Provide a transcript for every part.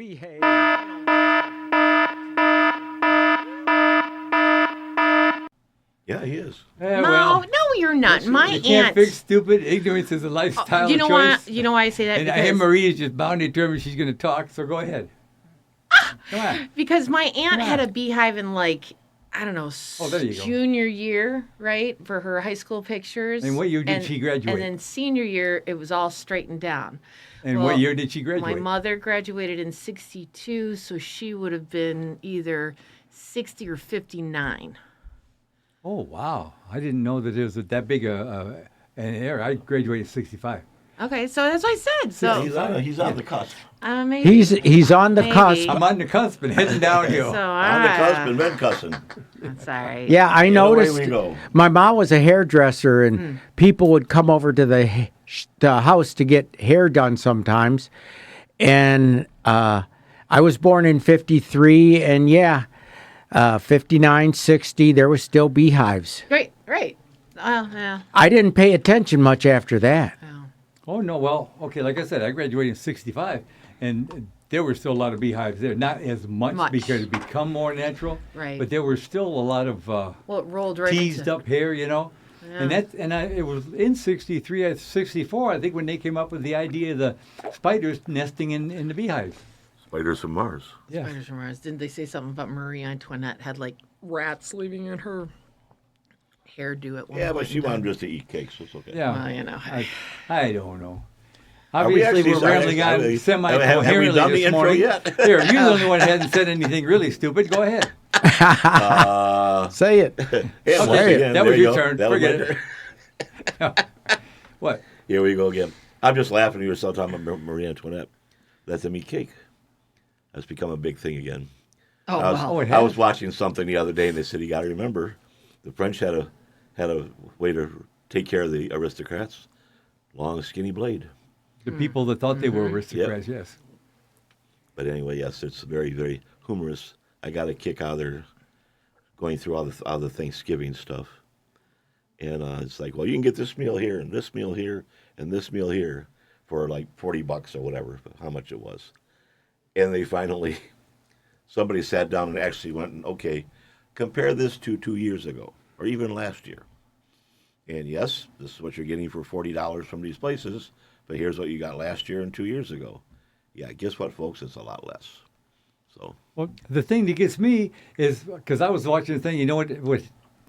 Behave. Yeah, he is. Yeah, No, you're not. My you can't aunt. fix stupid. Ignorance is a lifestyle you know choice. why? You know why I say that? And I hear Marie is just bound determined she's going to talk. So go ahead. Come on. Because my aunt Come had on. a beehive in I don't know, there you go. junior year, right, for her high school pictures. And what year did she graduate? And then senior year, it was all straightened down. And Well, what year did she graduate? My mother graduated in 62, so she would have been either 60 or 59. Oh, wow. I didn't know that it was that big an error. I graduated in 65. Okay, so that's what I said. So He's on the cusp. maybe. He's on the Maybe. cusp. I'm on the cusp and heading downhill. So, On the cusp and been cussing. That's all right. Yeah, I Away noticed. we go. My mom was a hairdresser, and people would come over to the house to get hair done sometimes. And I was born in '53, and 59, 60, there was still beehives. Right. Yeah. I didn't pay attention much after that. Oh, no. Well, okay, like I said, I graduated in 65, and there were still a lot of beehives there. Not as much. Because it become more natural. Right. But there were still a lot of Well, it rolled right teased into, up hair, you know. Yeah. It was in 63, 64, I think, when they came up with the idea of the spiders nesting in the beehives. Spiders from Mars. Yeah. Spiders from Mars. Didn't they say something about Marie Antoinette had rats living in her hairdo at one Yeah, point? but she wanted just to eat cake, so it's okay. Yeah. Well, you know. I don't know. Are we Obviously, actually- we're rambling have on we semi-coherently done the this intro morning. yet? Here, you're the only one who hasn't said anything really stupid. Go ahead. Say it. Yeah, once Okay, again, that there was you your go. turn. That was Forget my it. turn. What? Here we go again. I'm just laughing. You were still talking about Marie Antoinette. That's a meat cake. That's become a big thing again. Oh, I was, wow. Oh, it I was has? watching something the other day, and they said you got to remember, the French had a way to take care of the aristocrats. Long, skinny blade. The people that thought they were aristocrats, yes. But anyway, yes, it's very, very humorous. I got a kick out of their going through all the Thanksgiving stuff. And it's like, well, you can get this meal here and this meal here and this meal here for like $40 or whatever, how much it was. And they finally, somebody sat down and actually went, okay, compare this to 2 years ago or even last year. And yes, this is what you're getting for $40 from these places, but here's what you got last year and 2 years ago. Yeah, guess what, folks? It's a lot less. So, Well, the thing that gets me is, because I was watching the thing, you know what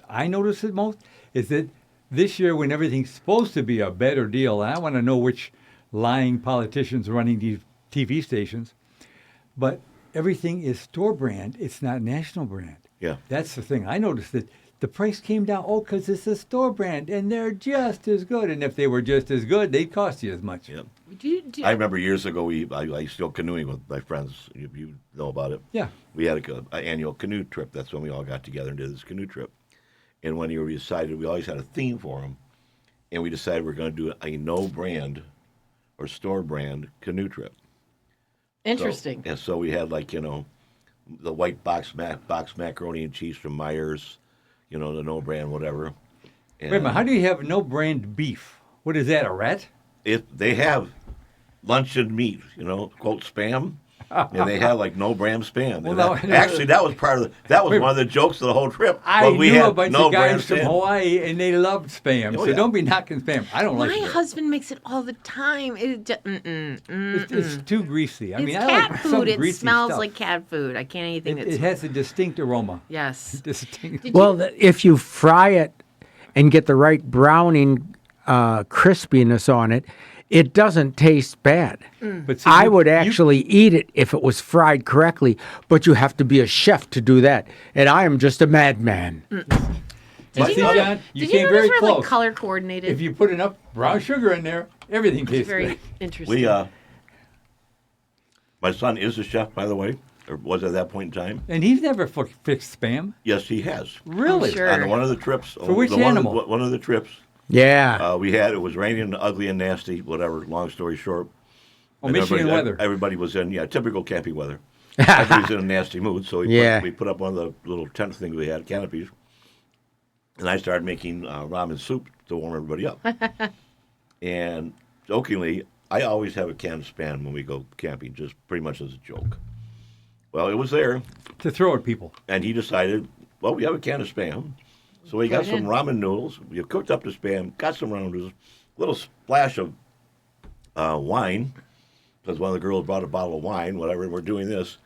I noticed it most? Is that this year when everything's supposed to be a better deal, and I want to know which lying politicians are running these TV stations, but everything is store brand. It's not national brand. yeah. That's the thing. I noticed that the price came down, because it's a store brand, and they're just as good. And if they were just as good, they'd cost you as much. Yeah. Do I remember years ago, I used to go canoeing with my friends. You know about it. Yeah. We had an annual canoe trip. That's when we all got together and did this canoe trip. And when we decided, we always had a theme for them. And we decided we're going to do a no brand or store brand canoe trip. Interesting. And so we had the white box macaroni and cheese from Myers, the no brand whatever. And Wait a minute. How do you have no brand beef? What is that, a rat? they have luncheon meat, quote spam. And they have no brand spam. Well, And no, actually, that was one of the jokes of the whole trip. I But we knew had a bunch no of brand guys from spam. Hawaii, and they loved spam. Oh, So yeah. don't be knocking spam. I don't like My it. husband makes it all the time. It's too greasy. I It's mean, I cat like food. some It greasy smells stuff. like cat food. I can't eat anything It that's. has a distinct aroma. Yes. Distinct. Did Well, if you fry it and get the right browning crispiness on it, it doesn't taste bad. But see, I would actually eat it if it was fried correctly, but you have to be a chef to do that. And I am just a madman. Did But you see, know, John, you did you came know very those were close. color coordinated? If you put enough brown sugar in there, everything It's tastes very good. interesting. We, my son is a chef, by the way, or was at that point in time. And he's never fixed spam. Yes, he has. Really? sure. On one of the trips. For which animal? One of the trips. Yeah. It was raining and ugly and nasty, whatever, long story short. Oh, And Michigan weather. Everybody was in, typical camping weather. Everybody's in a nasty mood, so we put up one of the little tent things we had, canopies, and I started making ramen soup to warm everybody up. And jokingly, I always have a can of Spam when we go camping, just pretty much as a joke. Well, it was there, To throw at people. and he decided, well, we have a can of Spam. So we got Put it some in. ramen noodles. We cooked up the Spam, got some ramen noodles, a little splash of wine, because one of the girls brought a bottle of wine, whatever, and we're doing this.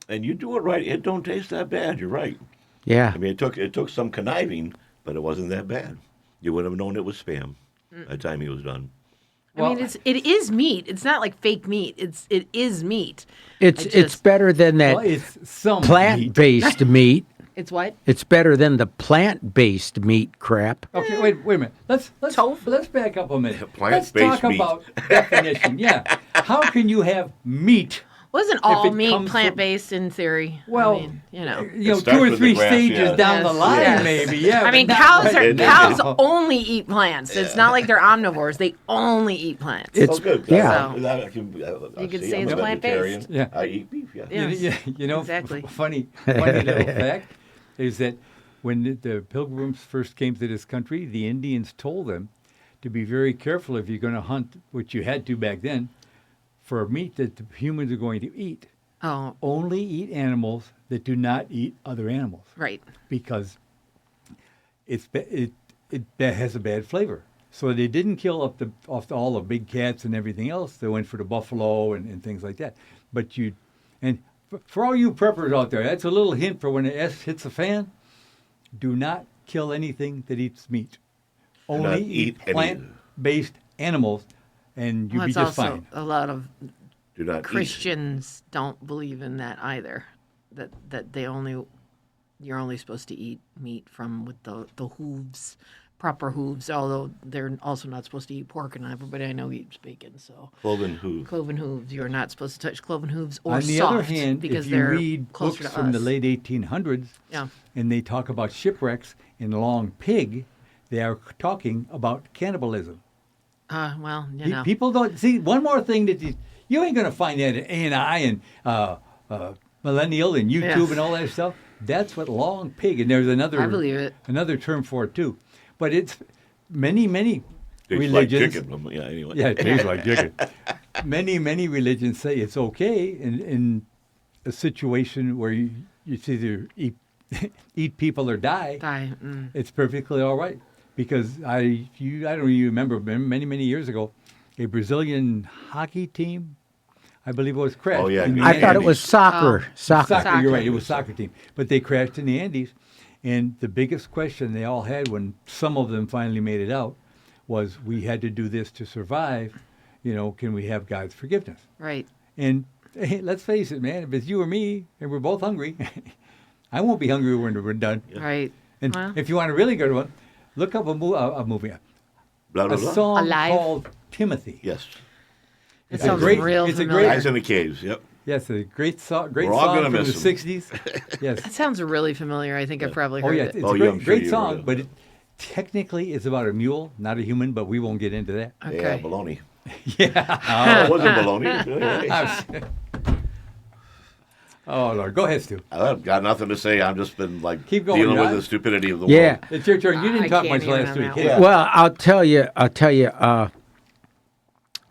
And you do it right, it don't taste that bad. You're right. Yeah. I mean, it took some conniving, but it wasn't that bad. You wouldn't have known it was Spam by the time he was done. I mean, it is meat. It's not like fake meat. It is meat. It's better than that Well, it's some meat. plant-based meat. It's what? It's better than the plant-based meat crap. Okay, wait a minute. Let's back up a minute. Let's Plant-based talk meat. about definition. Yeah, how can you have meat? Wasn't all it meat comes from- plant-based in theory? Well, I mean, you know. You know, starts 2 or with 3 the grass, stages yeah. down the Yes, line, yes. maybe. Yeah. I but mean, not cows right are now. cows only eat plants. It's not like they're omnivores. They only eat plants. It's- Oh, good. yeah. You could say it's plant-based. Yeah. I eat beef, yeah. Yeah. You know, Exactly. funny little fact is that when the Pilgrims first came to this country, the Indians told them to be very careful if you're going to hunt, which you had to back then, for meat that the humans are going to eat. Oh, Only eat animals that do not eat other animals, right. because it has a bad flavor. So they didn't kill off all the big cats and everything else. They went for the buffalo and things like that. But for all you preppers out there, that's a little hint for when the S hits the fan. Do not kill anything that eats meat. not Only eat eat any- plant-based animals, and you'll Well, be that's just also fine. a lot of Do not eat. Christians don't believe in that either. That you're only supposed to eat meat from with the hooves, proper hooves. Although they're also not supposed to eat pork, and everybody I know eats bacon. So Cloven hoof. cloven hooves, you're not supposed to touch cloven hooves or On the soft other hand, because if you they're read closer books to from us. the late 1800s, Yeah. and they talk about shipwrecks in Long Pig, they are talking about cannibalism. Well, you know. People don't see one more thing that you ain't going to find that in A&I and Millennial and YouTube Yes. and all that stuff. That's what Long Pig, and there's another I believe it. another term for it too. But it's many Tastes like religions. chicken. Yeah, anyway. Yeah, it tastes like chicken. Many religions say it's okay in a situation where you either eat people or die. Die. It's perfectly all right, because I don't even remember many years ago, a Brazilian hockey team, I believe it was crashed. Oh, yeah. in the I thought it Andes. was soccer. Oh. Soccer. Soccer, you're right. It was soccer team, but they crashed in the Andes, and the biggest question they all had when some of them finally made it out was, "We had to do this to survive. You know, can we have God's forgiveness?" Right. And hey, let's face it, man. If it's you or me, and we're both hungry, I won't be hungry when we're done. Right. And Well. if you want a really good one, look up a movie, Blah, blah, a blah. song Alive? called Timothy. Yes. It It's sounds great- real it's a familiar. great- Guys in the caves. Yep. Yes, a great song We're all song gonna from the miss 'em. '60s. Yes. That sounds really familiar. I think I've probably Oh heard yeah, it. it's Oh, a yeah, I'm great, sure great you song, will. but technically it's about a mule, not a human. But we won't get into that. Yeah, Okay. baloney. Yeah. It wasn't baloney. Oh Lord, go ahead, Stu. I've got nothing to say. I've just been like Keep going, dealing with Rod. the stupidity of the Yeah. world. It's your turn. You didn't I talk can't much even last on week. that Hit one. it. Well, I'll tell you.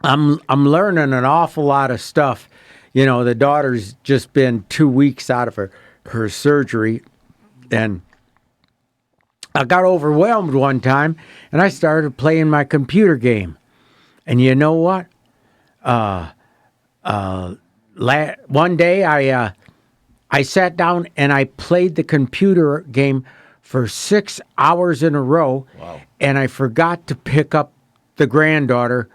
I'm learning an awful lot of stuff. You know, the daughter's just been 2 weeks out of her surgery, and I got overwhelmed one time, and I started playing my computer game. And you know what? One day I sat down and I played the computer game for 6 hours in a row. Wow. And I forgot to pick up the granddaughter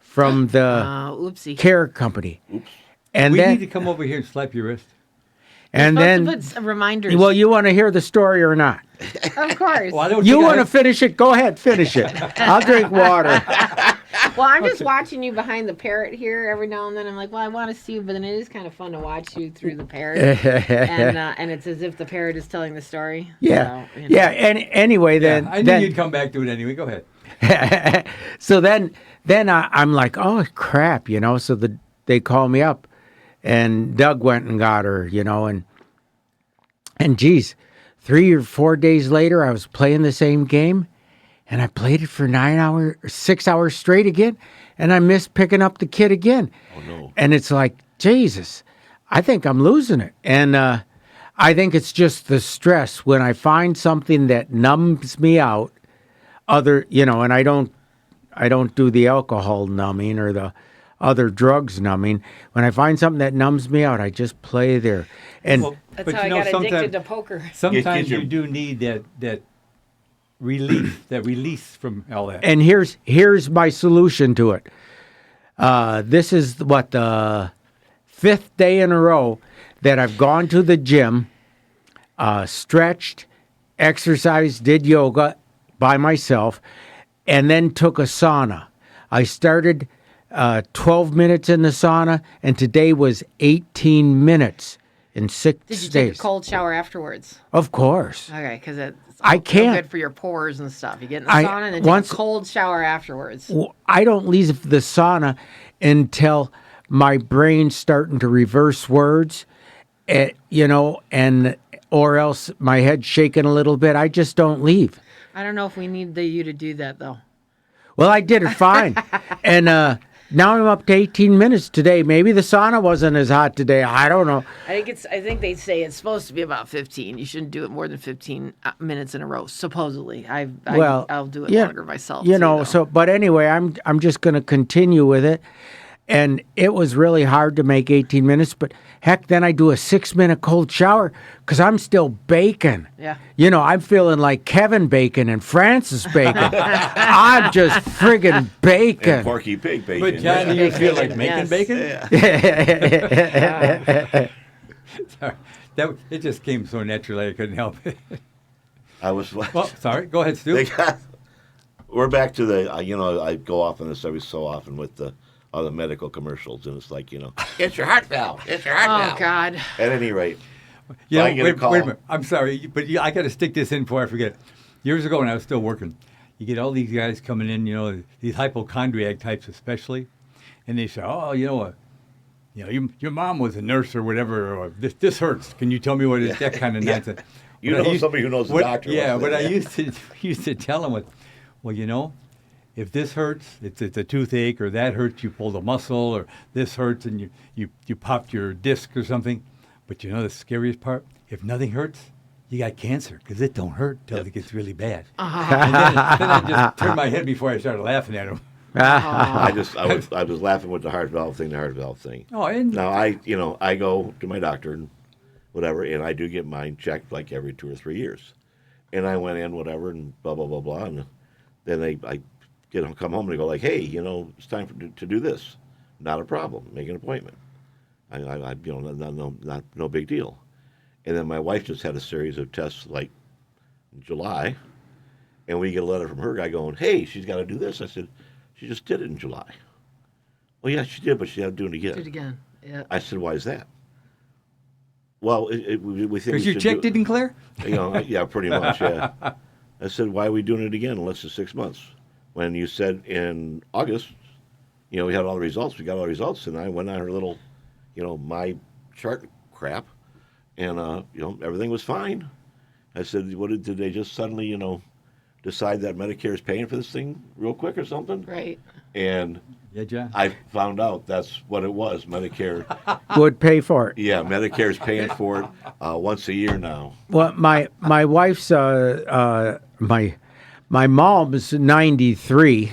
from the Oopsie. care company. And We then need to come over here and slap your wrist. and Supposed then to put some reminders. well, you want to hear the story or not? of course. Well, I don't You think I want to have- finish it? Go ahead, finish it. I'll drink water. Well, I'm just watching you behind the parrot here every now and then. I'm like, well, I want to see you, but then it is kind of fun to watch you through the parrot, and it's as if the parrot is telling the story. Yeah, So, you know. yeah. And anyway, then I knew then you'd come back to it anyway. Go ahead. so then I'm like, oh crap, you know. So they call me up, and Doug went and got her, you know, and geez, 3 or 4 days later, I was playing the same game, And I played it for 6 hours straight again, and I missed picking up the kid again. Oh, no. And it's like, Jesus, I think I'm losing it. And I think it's just the stress when I find something that numbs me out. And I don't do the alcohol numbing or the other drugs numbing. When I find something that numbs me out, I just play there. And Well, That's but how you I know, got addicted sometimes- to poker. Sometimes your- you do need that relief, that release from all that. and here's my solution to it. This is the 5th day in a row that I've gone to the gym, stretched, exercised, did yoga by myself, and then took a sauna. I started 12 minutes in the sauna, and today was 18 minutes in 6 Did you days. take a cold shower afterwards? Of course. Okay, because it's I real can't. good for your pores and stuff. You get in the I- sauna and then once- take a cold shower afterwards. I don't leave the sauna until my brain's starting to reverse words, and or else my head's shaking a little bit. I just don't leave. I don't know if we need you to do that though. Well, I did it fine, and now I'm up to 18 minutes today. Maybe the sauna wasn't as hot today. I don't know. I think they say it's supposed to be about 15. You shouldn't do it more than 15 minutes in a row. Supposedly, I'll do it longer myself. You too, know, though. so but anyway, I'm just going to continue with it, and it was really hard to make 18 minutes. But heck, then I do a 6-minute cold shower because I'm still baking. Yeah. You know, I'm feeling like Kevin Bacon and Francis Bacon. I'm just friggin' bacon. And Porky Pig bacon. But John, do you feel like making Yes. bacon? Sorry. It just came so naturally I couldn't help it. I was like, Well, sorry. Go ahead, Stu. they got, we're back to the, I go off on this every so often with all the medical commercials, and it's like, it's your heart valve. It's your heart Oh valve. God. At any rate, Yeah, I get a wait call. a minute. I'm sorry, but I got to stick this in before I forget. Years ago when I was still working, you get all these guys coming in, these hypochondriac types especially, and they say, oh, your mom was a nurse or whatever, or this hurts. Can you tell me what it is? That kind of Yeah. nonsense. You But I know used- somebody who knows the what- doctor. Yeah, wasn't but it? I used to tell them, well, if this hurts, it's a toothache, or that hurts, you pulled a muscle, or this hurts and you popped your disc or something. But the scariest part? If nothing hurts, you got cancer, because it don't hurt till it gets really bad. And then I just turned my head before I started laughing at them. I was laughing with the heart valve thing. Oh, and Now I go to my doctor and whatever, and I do get mine checked like every 2 or 3 years. And I went in whatever and blah blah blah blah, and then I come home and they go like, hey, it's time to do this. Not a problem. Make an appointment. No big deal. And then my wife just had a series of tests like in July, and we get a letter from her guy going, hey, she's got to do this. I said, she just did it in July. Well, yeah, she did, but she had to do it again. Do it again. Yeah. I said, why is that? Well, we think we because your should check do- didn't clear? yeah, pretty much, yeah. I said, why are we doing it again in less than 6 months? When you said in August, we had all the results, we got all the results, and I went on her little, my chart crap, and, everything was fine. I said, did they just suddenly, decide that Medicare is paying for this thing real quick or something? Right. And Yeah, John. I found out that's what it was, Medicare. Would pay for it. Yeah, Medicare's paying for it once a year now. Well, my wife's my mom's 93.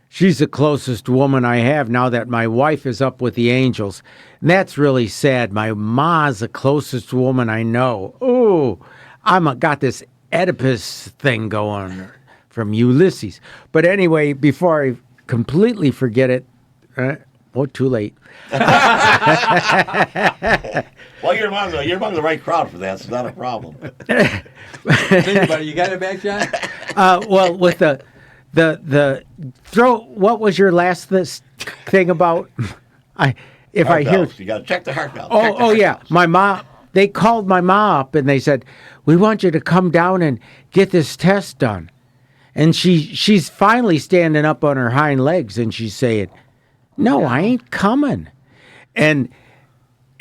She's the closest woman I have now that my wife is up with the angels, and that's really sad. My ma's the closest woman I know. Oh, got this Oedipus thing going from Ulysses. But anyway, before I completely forget it, too late. Well, you're among the right crowd for that. It's not a problem. Think about it. You got it back, John? Well, with the what was your last thing about? I hear. Valves. You got to check the heart valve. Check the Oh heart yeah, valves. my mom. They called my mom up and they said, "We want you to come down and get this test done." And she's finally standing up on her hind legs and she's saying, "No, I ain't coming." And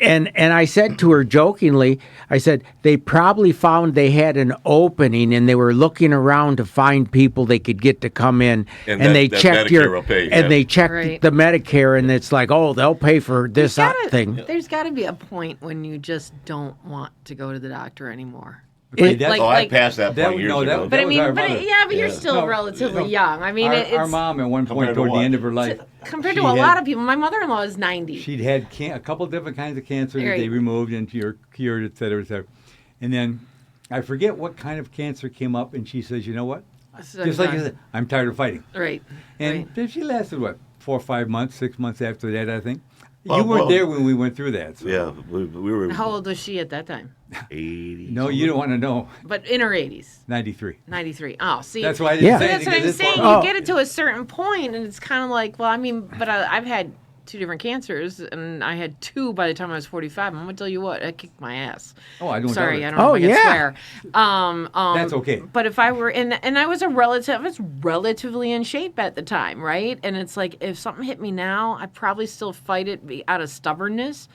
And I said to her jokingly, I said, they probably found they had an opening and they were looking around to find people they could get to come in. And they that checked Medicare will pay, yeah. they checked Right. the Medicare, and it's like, oh, they'll pay for this thing. There's got to be a point when you just don't want to go to the doctor anymore. Okay, It- that's, Oh, I passed that that- point years no, that- ago. But I was mean, our but mother. yeah, but you're Yeah. still No, relatively no. young. I mean, our mom at one point Compared to toward the what? end of her life, compared she to a had- lot of people. My mother-in-law is 90. she'd had a couple different kinds of cancer that they Right. removed and cured, et cetera, et cetera. And then I forget what kind of cancer came up, and she says, you know what? So Just like you done. said, I'm tired of fighting. Right. And right. then she lasted, what, 4 or 5 months, 6 months after that, I think. Well, You weren't well- there when we went through that. So. Yeah, we were How old was she at that time? 80. No, you don't want to know. But in her 80s, 93. 93. Oh, see, That's why I didn't Yeah. say that's what anything, I'm 'cause it's saying. far- Oh. You get it to a certain point, and it's kind of like, well, I mean, but I've had 2 different cancers, and I had 2 by the time I was 45. I'm gonna tell you what, I kicked my ass. Oh, I don't Sorry, doubt I it. don't know Oh, if I can yeah. swear. That's okay. But if I were and I was relatively in shape at the time, right? And it's like if something hit me now, I'd probably still fight it out of stubbornness.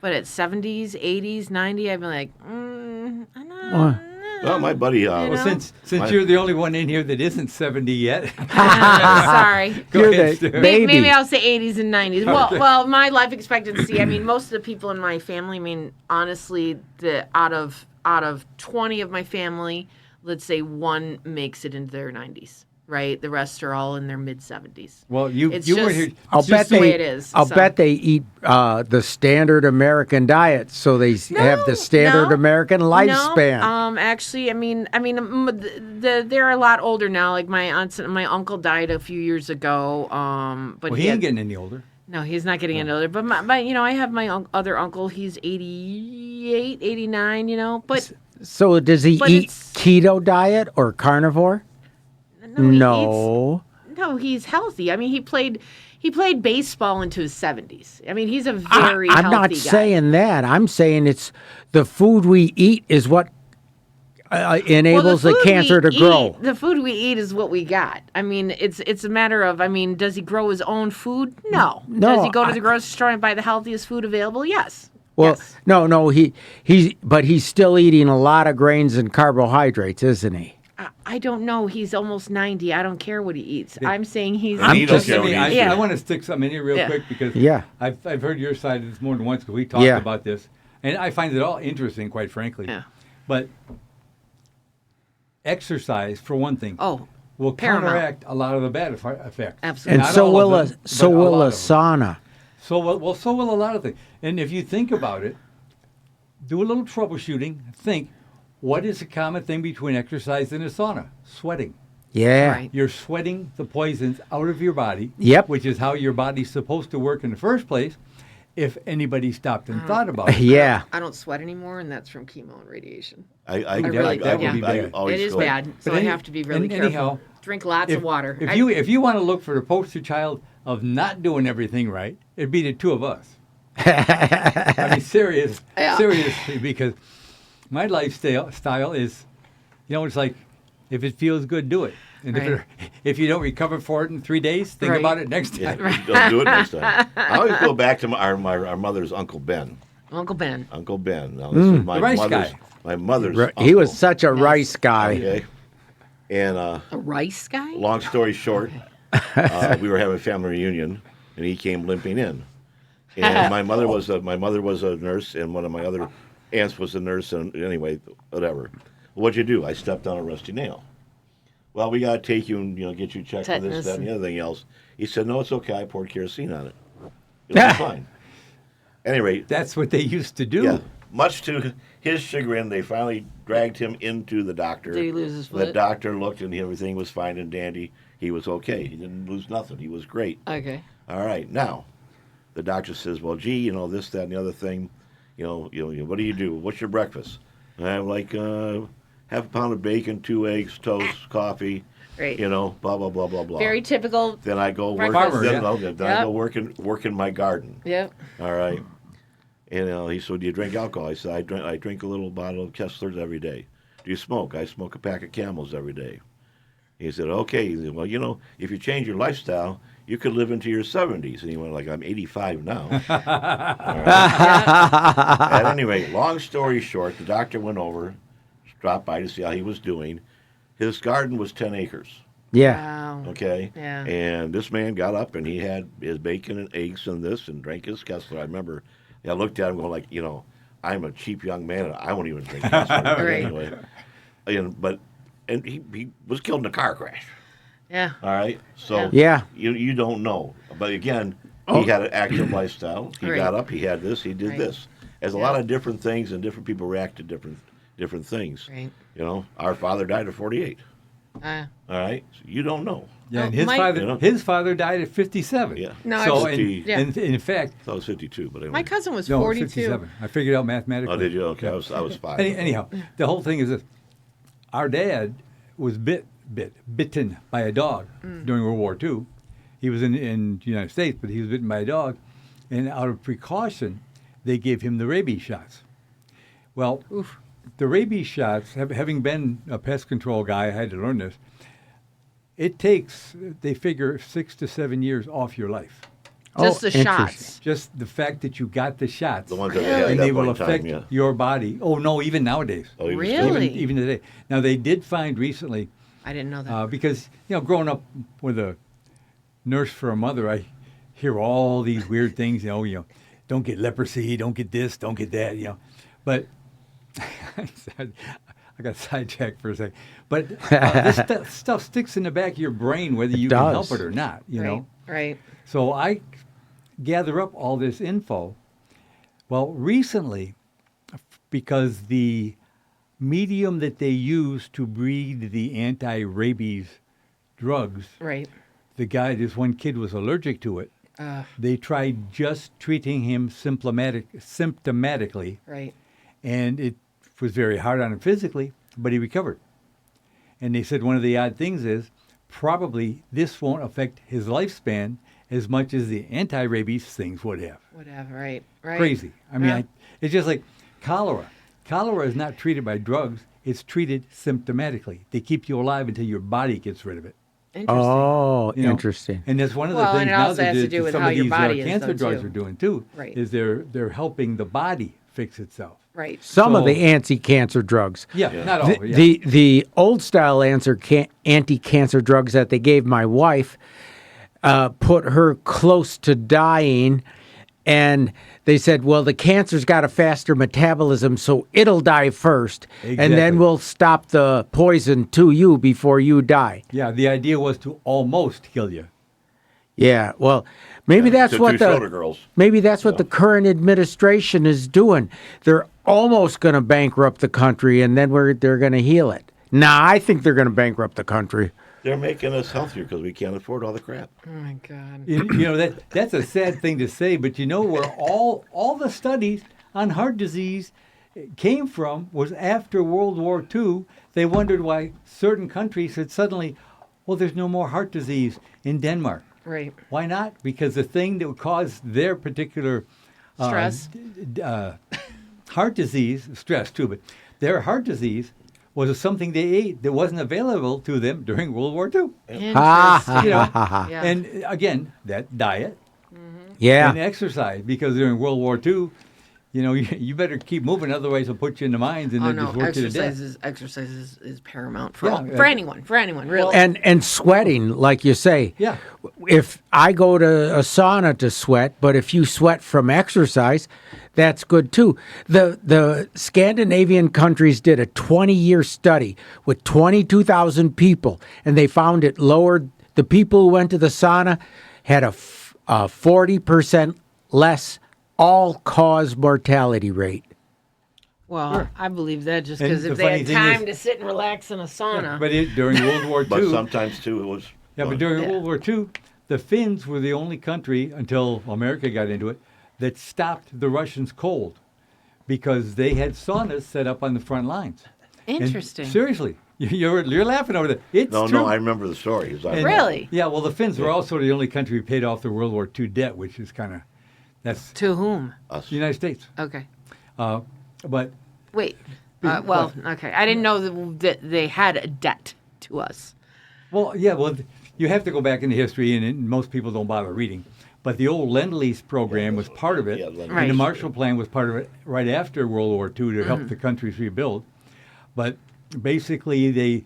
But at 70s, 80s, 90, I'd be like, I know. Well, my buddy. Well, know? since My- you're the only one in here that isn't 70 yet, Sorry. go You're ahead, the Stu. baby. Maybe I'll say 80s and 90s. Well, my life expectancy. I mean, most of the people in my family. I mean, honestly, out of 20 of my family, let's say 1 makes it into their 90s. Right, the rest are all in their mid 70s. Well, you It's weren't just- here. I'll It's bet just the way it is, I'll so. bet they eat the standard American diet, so they have the standard no, American lifespan. No, actually, I mean, they're a lot older now. Like my uncle died a few years ago. But Well, he ain't getting any older. No, he's not getting any older. But I have my other uncle. He's 88, 89. But So does he But eat it's- keto diet or carnivore? no, he's healthy. I mean, he played baseball into his 70s. I mean, he's a very I'm healthy not guy. saying that. I'm saying it's the food we eat is what enables the food cancer we to grow. The food we eat is what we got. I mean, it's a matter of. I mean, does he grow his own food? No. No, Does he go to the grocery store and buy the healthiest food available? Yes. Well, yes. no, but he's still eating a lot of grains and carbohydrates, isn't he? I don't know. He's almost 90. I don't care what he eats. I'm saying he's. And he don't just- care what he eats. Yeah. I want to stick something in here real Yeah. quick because Yeah. I've heard your side of this more than once because we talked Yeah. about this, and I find it all interesting, quite frankly. Yeah. But exercise, for one thing, Oh, will paramount. counteract a lot of the bad effects. Absolutely. And Not so all will of them, so but will lot a of them. sauna. So will a lot of things. And if you think about it, do a little troubleshooting. Think, what is the common thing between exercise and a sauna? Sweating. Yeah. Right. You're sweating the poisons out of your body. Yep. Which is how your body's supposed to work in the first place. If anybody stopped and thought about it. Yeah. I don't sweat anymore, and that's from chemo and radiation. I really that would be bad. always It is go- bad, so But I have to be really careful. anyhow, Drink lots of water. If you want to look for the poster child of not doing everything right, it'd be the two of us. I mean, seriously, because my lifestyle is, it's like, if it feels good, do it. And Right. if you don't recover for it in 3 days, think Right. about it next Yeah, time. don't do it next time. I always go back to our mother's Uncle Ben. Uncle Ben. Uncle Ben. Now, this is my The rice mother's. guy. My mother's. He uncle, was such a rice guy. Okay. And A rice guy? long story short, we were having a family reunion, and he came limping in. And my mother was a nurse, and one of my other aunts was a nurse. And anyway, whatever. What'd you do? I stepped on a rusty nail. Well, we got to take you and get you checked for this, Tetanus. that, and the other thing else. He said, no, it's okay. I poured kerosene on it. It'll be fine. At any rate, That's what they used to do. yeah. Much to his chagrin, they finally dragged him into the doctor. Did he lose his The foot? doctor looked and everything was fine and dandy. He was okay. He didn't lose nothing. He was great. Okay. All right. Now, the doctor says, well, gee, this, that, and the other thing. What do you do? What's your breakfast? I have like half a pound of bacon, 2 eggs, toast, coffee. Great. Blah, blah, blah, blah, blah. Very typical. Then I go work. Breakfast. Then, Farmer, then I Yep. go work in my garden. Yep. All right. And he said, do you drink alcohol? I said, I drink a little bottle of Kessler's every day. Do you smoke? I smoke a pack of Camels every day. He said, okay. He said, well, if you change your lifestyle, you could live into your 70s. And he went like, I'm 85 now. At any rate, long story short, the doctor went over, dropped by to see how he was doing. His garden was 10 acres. Yeah. Wow. Okay. Yeah. And this man got up and he had his bacon and eggs and this and drank his Kessler. I remember I looked at him going like, I'm a cheap young man and I won't even drink Kessler. But Right. anyway. And he was killed in a car crash. Yeah. All right. So Yeah. you don't know. But again, he had an active lifestyle. He Right. got up, he had this, he did Right. this. There's a Yeah. lot of different things and different people react to different things. Right. Our father died at 48. Uh, All right. So you don't know. Yeah, and Oh, Mike- his father died at 57. Yeah. No, So, I in, Yeah. in fact, I thought it was 52, but anyway. my cousin was no, 42. 57. I figured out mathematically. Oh, did you? Okay, I was 5. Anyhow, the whole thing is this: our dad was bitten by a dog during World War II. He was in the United States, but he was bitten by a dog, and out of precaution, they gave him the rabies shots. Well, the rabies shots, having been a pest control guy, I had to learn this. It takes, they figure, 6 to 7 years off your life. Just the interesting. shots. Just the fact that you got the shots. The ones that they had at and that they will point in affect time, yeah. your body. Oh, no, even nowadays. Oh, he was Really? Even today. Now, they did find recently, I didn't know that. because, growing up with a nurse for a mother, I hear all these weird things, don't get leprosy, don't get this, don't get that, But I got sidetracked for a second. But this stuff sticks in the back of your brain whether you can help does. it or not, right. Right. So I gather up all this info. Well, recently, because the medium that they use to breed the anti-rabies drugs, Right. this one kid was allergic to it. They tried just treating him symptomatically, Right. and it was very hard on him physically, but he recovered. And they said one of the odd things is probably this won't affect his lifespan as much as the anti-rabies things would have. Whatever. Right. Right. Crazy. I mean, Yeah. it's just like cholera. Cholera is not treated by drugs. It's treated symptomatically. They keep you alive until your body gets rid of it. Interesting. Oh, You know? interesting. And that's one of the Well, and things it now also that has to do with some how of your these body is, cancer though, drugs too. are doing too. Right. Is they're helping the body fix itself. Right. Some of So- the anti-cancer drugs. Yeah, not all. The, Yeah. the old style anti-cancer drugs that they gave my wife put her close to dying, and they said, well, the cancer's got a faster metabolism, so it'll die first, and Exactly. then we'll stop the poison to you before you die. Yeah, the idea was to almost kill you. Yeah, well, maybe that's the what two shoulder girls. maybe that's what the current administration is doing. They're almost going to bankrupt the country, and then they're going to heal it. Nah, I think they're going to bankrupt the country. They're making us healthier because we can't afford all the crap. Oh my God. That's a sad thing to say, but where all the studies on heart disease came from was after World War II. They wondered why certain countries had suddenly, well, there's no more heart disease in Denmark. Right. Why not? Because the thing that would cause their particular Stress. Heart disease, stress too, but their heart disease was something they ate that wasn't available to them during World War II. Interesting. Yeah. And again, that diet Yeah. and exercise, because during World War II, you better keep moving, otherwise they'll put you in the mines and Oh they'll no, just work you to death. exercise is paramount for Yeah, for anyone, really. And sweating, like you say. Yeah. If I go to a sauna to sweat, but if you sweat from exercise, that's good too. The Scandinavian countries did a 20-year study with 22,000 people, and they found it lowered. The people who went to the sauna had a 40% less all-cause mortality rate. Well, I believe that just And because the if they funny had thing time is- to sit and relax in a sauna. But during World War But II, sometimes, too, it was. but during Yeah. World War II, the Finns were the only country, until America got into it, that stopped the Russians cold, because they had saunas set up on the front lines. And Interesting. seriously, you're laughing over there. It's No, true. no, I remember the story. And- Really? Yeah, well, the Finns were also the only country who paid off the World War II debt, which is that's To whom? the United States. Okay. But Wait. Well, okay. I didn't know that they had a debt to us. well, yeah, well, you have to go back into history, and most people don't bother reading. But the old Lend-Lease program was part of it, Yeah, Lend-Lease. Right. and the Marshall Plan was part of it right after World War II to help the countries rebuild. But basically, they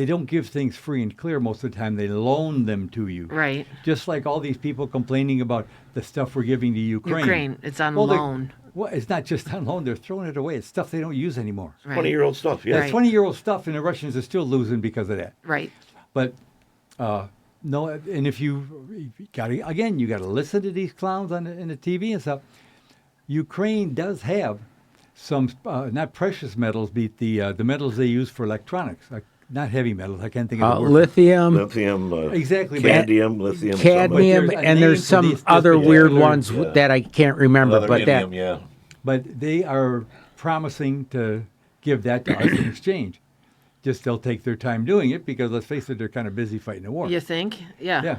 don't give things free and clear most of the time. They loan them to you. Right. Just like all these people complaining about the stuff we're giving to Ukraine. Ukraine, it's on Well, loan. Well, it's not just on loan. They're throwing it away. It's stuff they don't use anymore. Right. 20-year-old stuff. Yeah. Right. 20-year-old stuff, and the Russians are still losing because of that. Right. But no, and if you got to, again, you got to listen to these clowns on in the TV and stuff. Ukraine does have some not precious metals, but the metals they use for electronics, like not heavy metals. I can't think of the word. Lithium, Lithium. Exactly, but- Cadmium, lithium. cadmium, But there's a and name there's for some these other particular- weird Yeah, ones yeah. that I can't remember. Another But that indium, yeah. But they are promising to give that to us in exchange. Just they'll take their time doing it because, let's face it, they're kind of busy fighting the war. You think? Yeah. Yeah.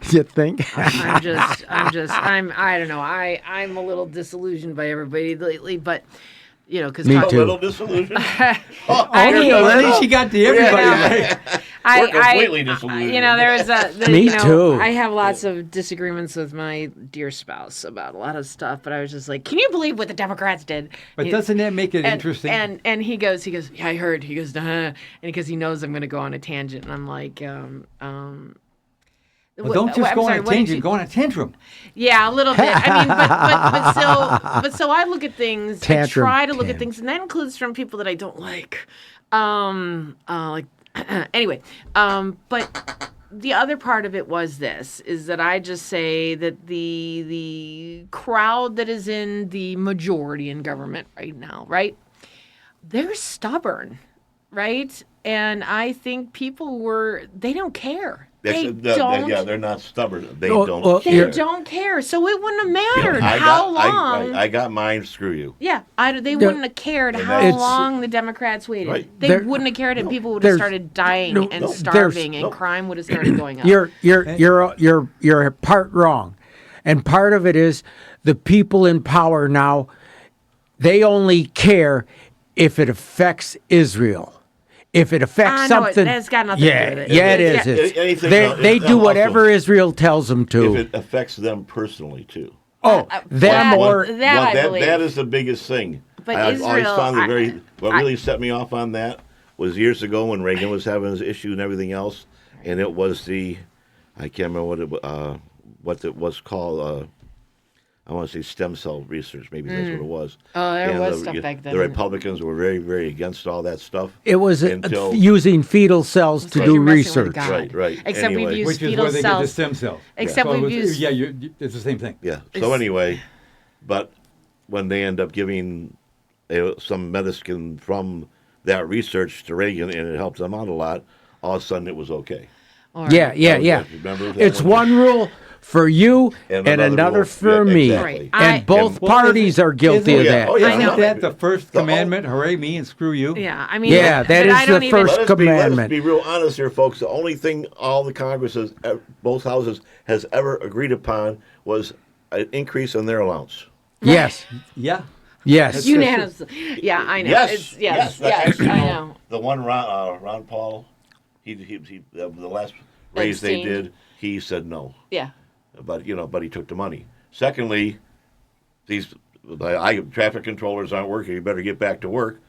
So, you think? I don't know. I'm a little disillusioned by everybody lately, but because Me A too. little disillusioned. I mean, at least she got to everybody. Yeah. Right? We're completely disillusioned. There was Me too. I have lots of disagreements with my dear spouse about a lot of stuff, but I was just like, can you believe what the Democrats did? But doesn't that make it and, interesting? And he goes, yeah, I heard. He goes, and because he knows I'm going to go on a tangent, and I'm like, Well, don't just go on a tangent. Go on a tantrum. Yeah, a little bit. I mean, but so I look at things. Tantrum I try to look at can. things, and that includes from people that I don't like. Anyway, but the other part of it was this: is that I just say that the crowd that is in the majority in government right now, right? They're stubborn, right? And I think they don't care. They don't. Yeah, they're not stubborn. They Oh, don't well, They care. don't care. So it wouldn't have You know, mattered how long. I got mine. Screw you. Yeah, they wouldn't have cared how it's- long the Democrats waited. Right. They There- wouldn't have cared, and people would have there's- started dying no, and no, starving, there's- and crime would have started going up. You're part wrong, and part of it is the people in power now. They only care if it affects Israel. If it affects No, something, that's got nothing to do with it. Yeah, it Yeah. is. Anything They, else- they do also- whatever Israel tells them If to. it affects them personally too. Them that- or that I believe. That is the biggest thing. But I always Israel, found I- it what really set me off on that was years ago when Reagan was having his issue and everything else, and it was I can't remember what it was called. I want to say stem cell research. Maybe that's what it was. Oh, there And was stuff back then. The Republicans were very, very against all that stuff. it was until using fetal cells to So do you're messing with research. God. Right. Except Anyway. we've used Which is fetal where they get the cells. stem cells. Except So we've it was- used. Yeah, it's the same thing. Yeah. So anyway, but when they end up giving some medicine from that research to Reagan and it helped them out a lot, all of a sudden it was okay. Or- Yeah. Remember that It's one? one rule for you And and another another rule. for Yeah, me. exactly. Right. And both Well, parties are guilty isn't- of yeah, that. oh, yeah, I know. Isn't that the first The- commandment? Hooray me and screw you. Yeah, I mean. Yeah, that but is I don't the even, first Let commandment. us be real honest here, folks. The only thing all the Congresses, both houses, has ever agreed upon was an increase in their allowance. Yes. Yeah. Yes. Unanimously. Yeah, I know. Yes. Actually, I no, know. The one Ron Paul, the last raise they Epstein. did, he said no. Yeah. But he took the money. Secondly, these traffic controllers aren't working. You better get back to work.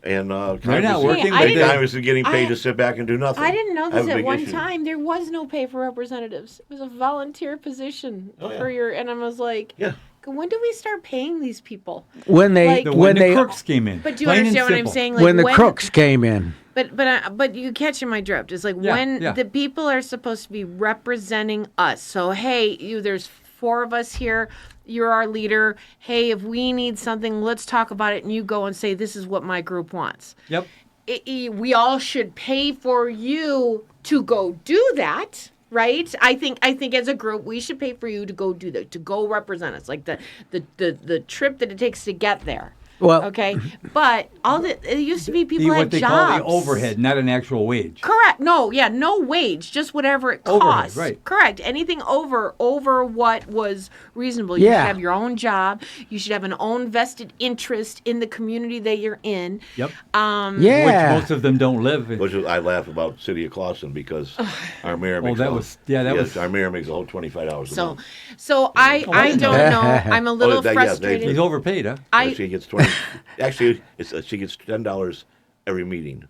And They're not working. I didn't- Congress is getting paid I- to sit back and do nothing. I didn't know I have this a at big one issue. time. There was no pay for representatives. It was a volunteer position Oh, yeah. for your. And I was like, Yeah. when do we start paying these people? When they Like- When when the they crooks came in. But do you Plain and understand what I'm simple. saying? Like when the crooks came in. But you catching my drift. It's like Yeah, when yeah. the people are supposed to be representing us. So hey, there's 4 of us here. You're our leader. Hey, if we need something, let's talk about it. And you go and say, this is what my group wants. Yep. We all should pay for you to go do that, right? I think as a group we should pay for you to go do that, to go represent us, like the trip that it takes to get there. Well, Okay, but it used to be people what had they jobs. call the overhead, not an actual wage. Correct. No, yeah, no wage, just whatever it Overhead, costs. right. Correct. Anything over what was reasonable. You Yeah. should have your own job. You should have an own vested interest in the community that you're in. Yep. yeah. Which most of them don't live in. Which is, I laugh about City of Clawson because our mayor makes that was- our mayor makes a whole $25 a So, month. so I didn't don't know. know. I'm a little that- yeah, they- frustrated. He's overpaid, huh? She gets 20. Actually, she gets $10 every meeting.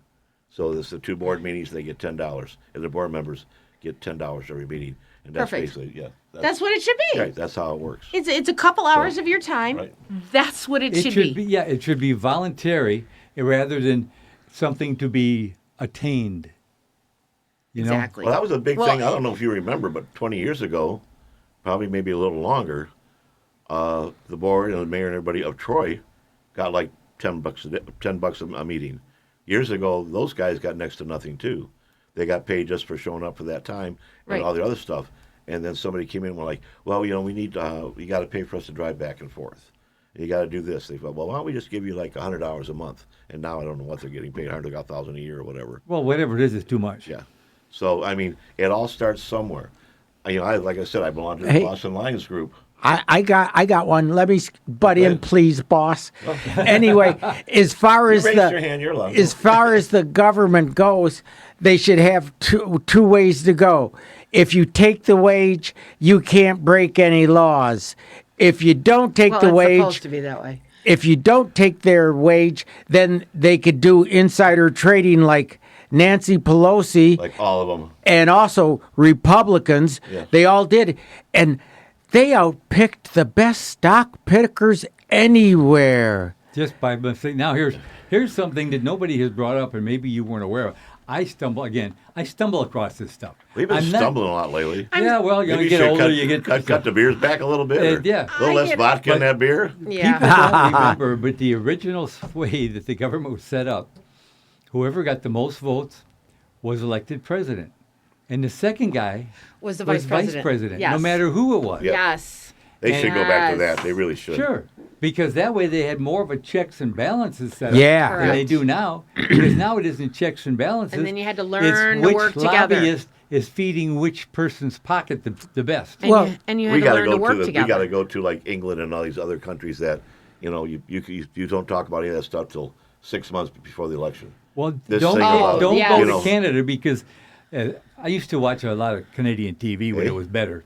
So there's the 2 board meetings. They get $10, and the board members get $10 every meeting. And that's Perfect. basically That's what it should be. right. That's how it works. It's a couple hours of your time. Right. That's what it should be. Yeah, it should be voluntary rather than something to be attained. You know? Exactly. Well, that was a big Well, thing. I don't know if you remember, but 20 years ago, probably maybe a little longer, the board and the mayor and everybody of Troy got like $10 a meeting. Years ago, those guys got next to nothing too. They got paid just for showing up for that time and Right. all the other stuff. And then somebody came in and were like, well, we need, you got to pay for us to drive back and forth. You got to do this. They thought, well, why don't we just give you like $100 a month? And now I don't know what they're getting paid, $100,000 a year or whatever. Well, whatever it is too much. Yeah. So, I mean, it all starts somewhere. Like I said, I belong to the Hey. Boston Lions group. I got one. Let me butt in, please, boss. Anyway, as far as Raise the your hand, you're allowed. as far as the government goes, they should have two ways to go. If you take the wage, you can't break any laws. If you don't take well, the it's wage, supposed to be that way. if you don't take their wage, then they could do insider trading like Nancy Pelosi Like all of them. and also Republicans. Yeah. They all did. And they outpicked the best stock pickers anywhere. Just by mistake. Now here's something that nobody has brought up, and maybe you weren't aware of. I stumble across this stuff. We've been I'm not- stumbling a lot lately. Yeah, well, Maybe you get should older, you get cut the beers back a little bit. Or yeah. A little I less get- vodka in that beer. Yeah. People don't remember, but the original way that the government was set up, whoever got the most votes was elected president. And the second guy Was the was vice president. Yes. no matter who it was. Yeah. Yes. They should go back to Yes. that. They really should. Sure. Because that way they had more of a checks and balances set up Yeah. than they Correct. do now. Because now it isn't checks and balances. And then you had to It's learn to which work together. lobbyist is feeding which person's pocket the best. And Well, you had We to got to learn go to work we together. got to go to like England and all these other countries that, you don't talk about any of that stuff till 6 months before the election. Well, This don't thing go, about, don't yes. go you to know- Canada because I used to watch a lot of Canadian TV when Hey. it was better.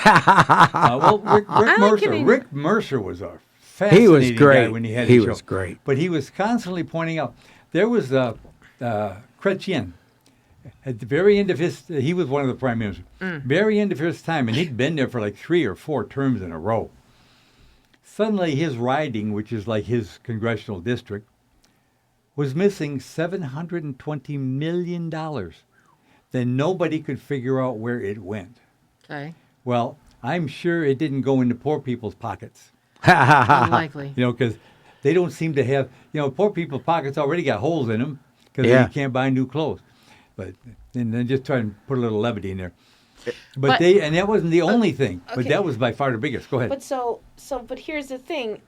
Well, Rick like Mercer. Canadian. Rick Mercer was a He fascinating was guy great. when he had He his show. was great. But he was constantly pointing out there was Chrétien. At the very end of he was one of the prime ministers. Very end of his time, and he'd been there for like 3 or 4 terms in a row. Suddenly, his riding, which is like his congressional district, was missing $720 million. Then nobody could figure out where it went. Okay. Well, I'm sure it didn't go into poor people's pockets, Unlikely. because they don't seem to have, poor people's pockets already got holes in them because Yeah. they can't buy new clothes. And then just try and put a little levity in there. But- And that wasn't the only thing, but okay. that was by far the biggest. Go ahead. But here's the thing.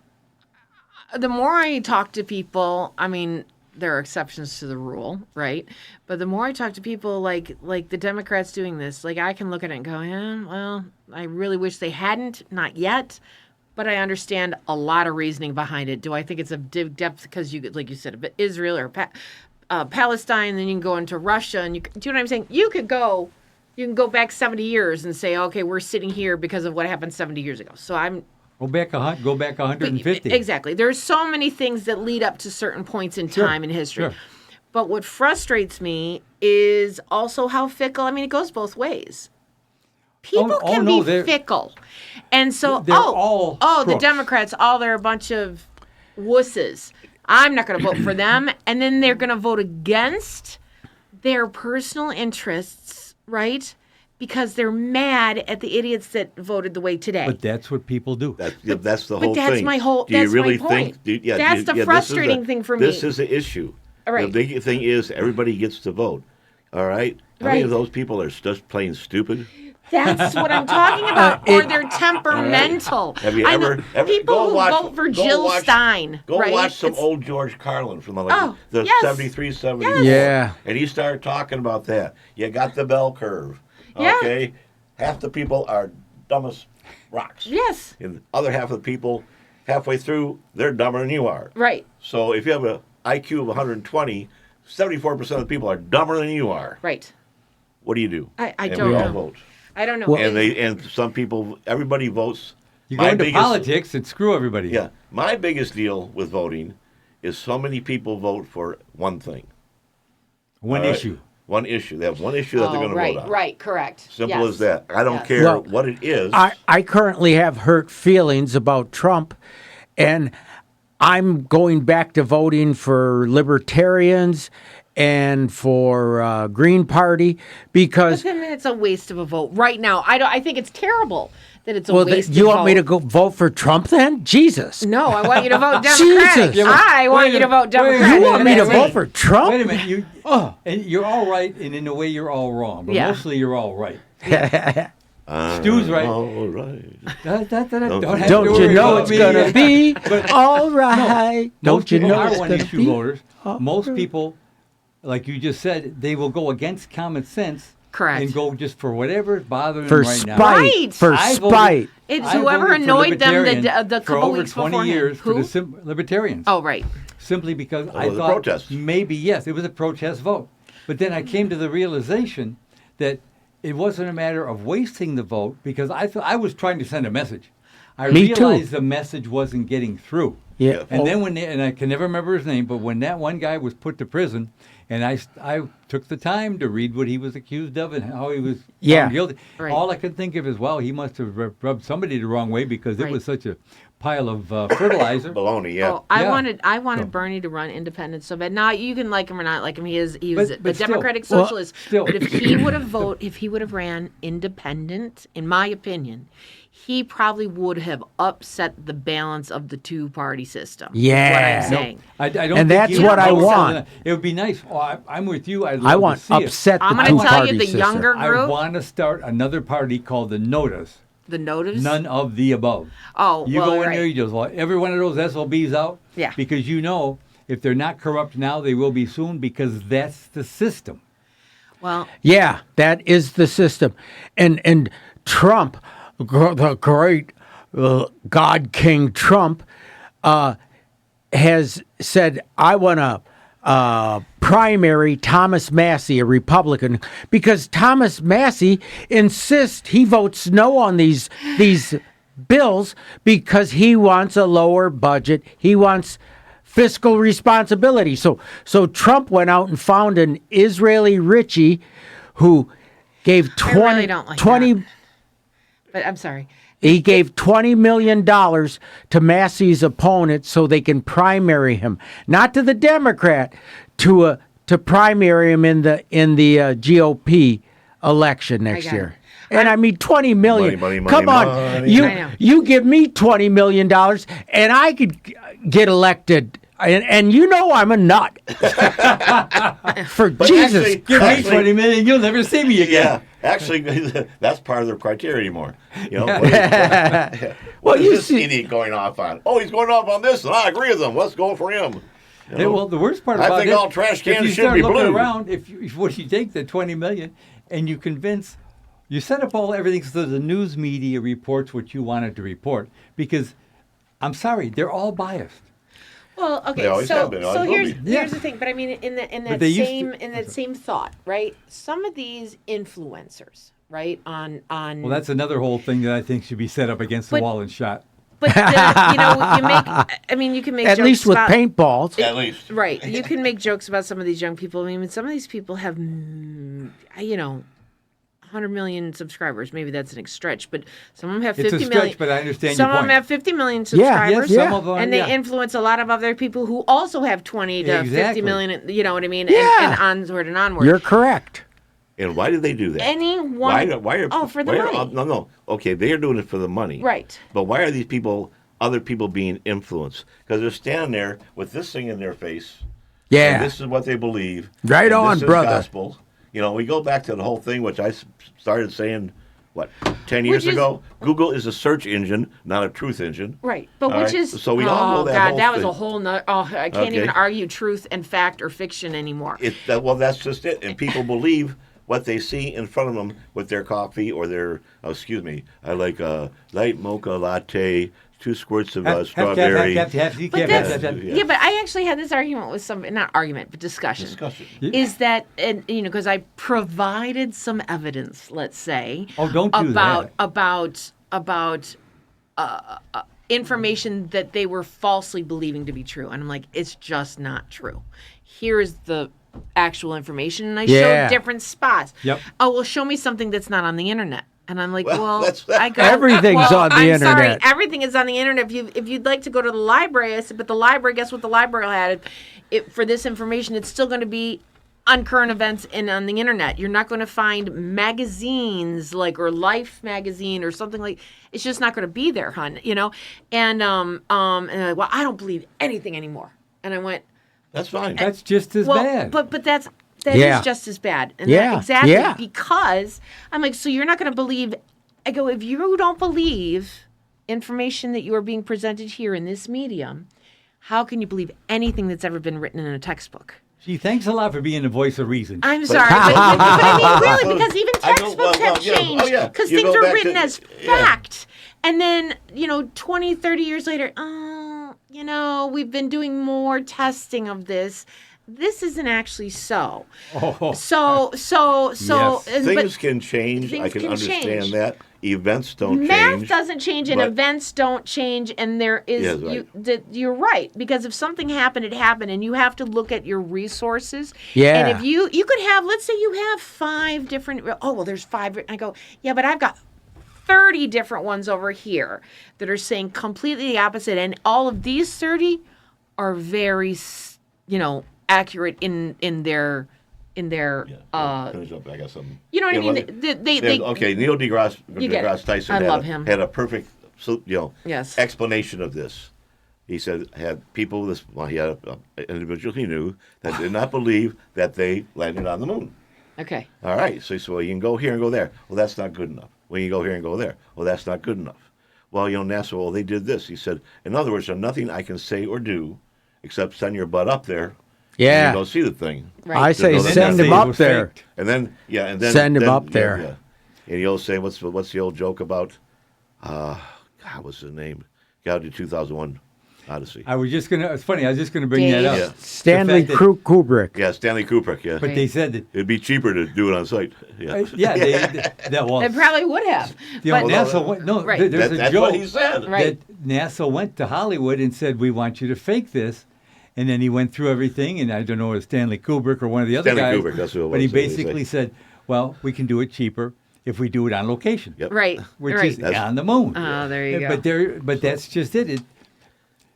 The more I talk to people, I mean, there are exceptions to the rule, right? But the more I talk to people like the Democrats doing this, like I can look at it and go, yeah, well, I really wish they hadn't, not yet. But I understand a lot of reasoning behind it. Do I think it's of depth because you, like you said, but Israel or Palestine, then you can go into Russia, and do you know what I'm saying? You can go back 70 years and say, okay, we're sitting here because of what happened 70 years ago. So I'm Go back 150. Exactly. There's so many things that lead up to certain points in time in history. Sure. But what frustrates me is also how fickle. I mean, it goes both ways. People Oh, can no, be they're- fickle, and so They're all the crooks. Democrats, they're a bunch of wusses. I'm not going to vote for them, and then they're going to vote against their personal interests, right? Because they're mad at the idiots that voted the way today. But that's what people do. That's the But whole that's thing. my whole- Do you that's my really point. think? That's the frustrating thing for me. This is the issue. All right. The big thing is everybody gets to vote. All right. How many Right. of those people are just plain stupid? That's what I'm talking about. Or they're temperamental. Have you I know ever people go who watch- vote for go Jill watch- Stein? Go right? watch some It's- old George Carlin from the Oh, yes. 73, 74. Yeah. And he started talking about that. You got the bell curve. Yeah. Okay? Half the people are dumb as rocks. Yes. And the other half of the people, halfway through, they're dumber than you are. Right. So if you have an IQ of 120, 74% of the people are dumber than you are. Right. What do you do? I and don't we all know. vote. I don't know. Well- And some people, everybody votes. You go My into biggest- politics and screw everybody. Yeah. My biggest deal with voting is so many people vote for one thing. One All right? issue. One issue. They have one issue that they're going to right, vote on. right, correct. Simple Yes. as that. I don't Yes. care Well, what it is. I currently have hurt feelings about Trump, and I'm going back to voting for libertarians and for Green Party because But then it's a waste of a vote right now. I think it's terrible that it's a well, waste. you of want me to vote. go vote for Trump then? Jesus. No, I want you to vote Democratic. Jesus. I want Wait you a to vote minute, wait a minute. Democratic. You want me to That's vote it. for Trump? Wait a minute. You, and you're all right, and in a way you're all wrong. But Yeah. mostly you're all right. Stu's right. All right. Don't have to Don't you worry know about it's me. gonna be But all right? most Don't you people know are it's one gonna issue be? voters. Most people, like you just said, they will go against common sense. Correct. And go just for whatever is bothering For them right now. spite. Right. For I voted- spite. It's I whoever voted for annoyed them Libertarian the for couple over weeks 20 beforehand. years Who? for the libertarians. Oh, right. Simply because I it was a thought protest. maybe, yes, it was a protest vote. But then I came to the realization that it wasn't a matter of wasting the vote because I was trying to send a message. I Me too. realized the message wasn't getting through. Yeah. And then and I can never remember his name, but when that one guy was put to prison, and I took the time to read what he was accused of and how he was Yeah. found guilty. Right. All I could think of is, well, he must have rubbed somebody the wrong way because it Right. was such a pile of fertilizer. Baloney, yeah. Oh, I Yeah. wanted So- Bernie to run independent so bad. Now you can like him or not like him. He was But a still. Democratic Well, socialist. still. But if he would have ran independent, in my opinion, he probably would have upset the balance of the two-party system. is Yeah. what I'm No, saying. I don't And think that's he what I would- want. It would be nice. Oh, I'm with you. I'd I love want to see it. upset the I'm gonna two-party tell you the system. younger I group. want to start another party called the Notice. The notice. None of the above. Oh, You well, go in right. there, you just want every one of those SOBs out. Yeah. Because you know if they're not corrupt now, they will be soon because that's the system. Well, Yeah, that is the system. And Trump, the great God King Trump, has said, I want to primary Thomas Massey, a Republican, because Thomas Massey insists he votes no on these bills because he wants a lower budget. He wants fiscal responsibility. So Trump went out and found an Israeli Richie who gave 20, I really don't like 20 that. But I'm sorry. he gave $20 million to Massey's opponent so they can primary him, not to the Democrat, to primary him in the GOP election next got year. it. And I mean, $20 million. Money, money, Come money, on, money. I know. you give me $20 million, and I could get elected. And you know I'm a nut. For Jesus actually- Give me Christ. 20 million, you'll never see me again. Yeah, actually, that's part of their criteria anymore. You know, Yeah. what is you this see- idiot going off on? Oh, he's going off on this, and I agree with him. Let's go for him. You Yeah, know? well, the worst part I about think this, all trash if cans you should start be looking blue. around, if you take the 20 million and you convince, you set up everything so the news media reports what you wanted to report, because I'm sorry, they're all biased. Well, okay. They always so have been, always will here's be. Yeah. here's the thing. But I mean, in But that they used to- same in that same thought, right? Some of these influencers, right, on Well, that's another whole thing that I think should be set up against the But- wall and shot. But you know, you make. I mean, you can make At jokes least with about, paintballs. At least. right? You can make jokes about some of these young people. I mean, some of these people have, you know, 100 million subscribers. Maybe that's an stretch, but some of them have It's 50 a million. stretch, but I understand Some your of them point. have 50 million Yeah, subscribers. yes, Some of them, And they yeah. influence a lot of other people who also have 20 to 50 Exactly. million. You know what I mean? Yeah. And onward and onward. You're correct. And why do they do that? Anyone. Why are, oh, for the why are- money. no. Okay, they are doing it for the money. Right. But why are these people, other people, being influenced? Because they're standing there with this thing in their face. Yeah. And this is what they believe. Right and on, this is brother. Gospel. You know, we go back to the whole thing, which I started saying, what, 10 years Which is- ago? Google is a search engine, not a truth engine. Right, but All which right? is So we all know that God, whole that was thing. a whole nother. Oh, I can't even Okay. argue truth and fact or fiction anymore. Well, that's just it. And people believe what they see in front of them with their coffee or their, excuse me, I like a light mocha latte, 2 squirts of strawberry. But that's, yeah, but I actually had this argument with not argument, but discussion. Is that, and because I provided some evidence, let's say, Oh, don't do that. about information that they were falsely believing to be true, and I'm like, it's just not true. Here's the actual information, and I Yeah. showed different spots. Yep. Oh, well, show me something that's not on the internet. And I'm like, Well, well, I go, Everything's on the I'm sorry, internet. everything is on the internet. If you'd like to go to the library, I said, but the library, guess what the library had? For this information, it's still going to be on current events and on the internet. You're not going to find magazines or Life magazine or something like. It's just not going to be there, hon. And they're like, well, I don't believe anything anymore. And I went, That's fine. That's just as bad. but that Yeah. is just as bad. And Yeah. exactly. Yeah. Because I'm like, so you're not going to believe. I go, if you don't believe information that you are being presented here in this medium, how can you believe anything that's ever been written in a textbook? Gee, thanks a lot for being the voice of reason. I'm sorry, but I mean, really, because even I go, textbooks well, have yeah. Oh, changed yeah. because You things go are back written to- as yeah. fact. And then, 20, 30 years later, we've been doing more testing of this. This isn't actually so. Oh. So, Yes. and- Things but can change. I things can can understand change. that. Events don't math change. doesn't change and but- events don't change, and there is Yes, right. you're right, because if something happened, it happened, and you have to look at your resources. Yeah. And if you could have, let's say you have 5 different, there's 5. I go, yeah, but I've got 30 different ones over here that are saying completely the opposite, and all of these 30 are very, accurate in their. Finish up. I got something. You know what I mean? Let- They okay, Neil deGrasse You get it. Tyson I had, love a, him. had a perfect Yes. explanation of this. He said had people he had an individual he knew that did not believe that they landed on the moon. Okay. All right, so he said, well, you can go here and go there. Well, that's not good enough. Well, you go here and go there. Well, that's not good enough. Well, NASA, well, they did this. He said, in other words, there's nothing I can say or do except send your butt up there. Yeah. And you go see the thing. Right. I say No, then send that him thing up was there. faked. And then Send him then- up there. Yeah. And he'll say, what's the old joke about? God, what's the name? Got to do 2001 Odyssey. It's funny, I was just going to bring Dave. that up. Yeah. Stanley The fact that- Kubrick. Yeah, Stanley Kubrick. Yeah, But they said that, it'd be cheaper to do it on site. Yeah, that was. It probably would have. But NASA went, no, Right. there's a that's joke what he said. Right. that NASA went to Hollywood and said, we want you to fake this. And then he went through everything, and I don't know if it was Stanley Kubrick or one of the other Stanley guys. Kubrick, that's who it But he was, that's what he basically said. said, well, we can do it cheaper if we do it on location. Yep. Right. Which right. is on the moon. Oh, there you go. But that's just it.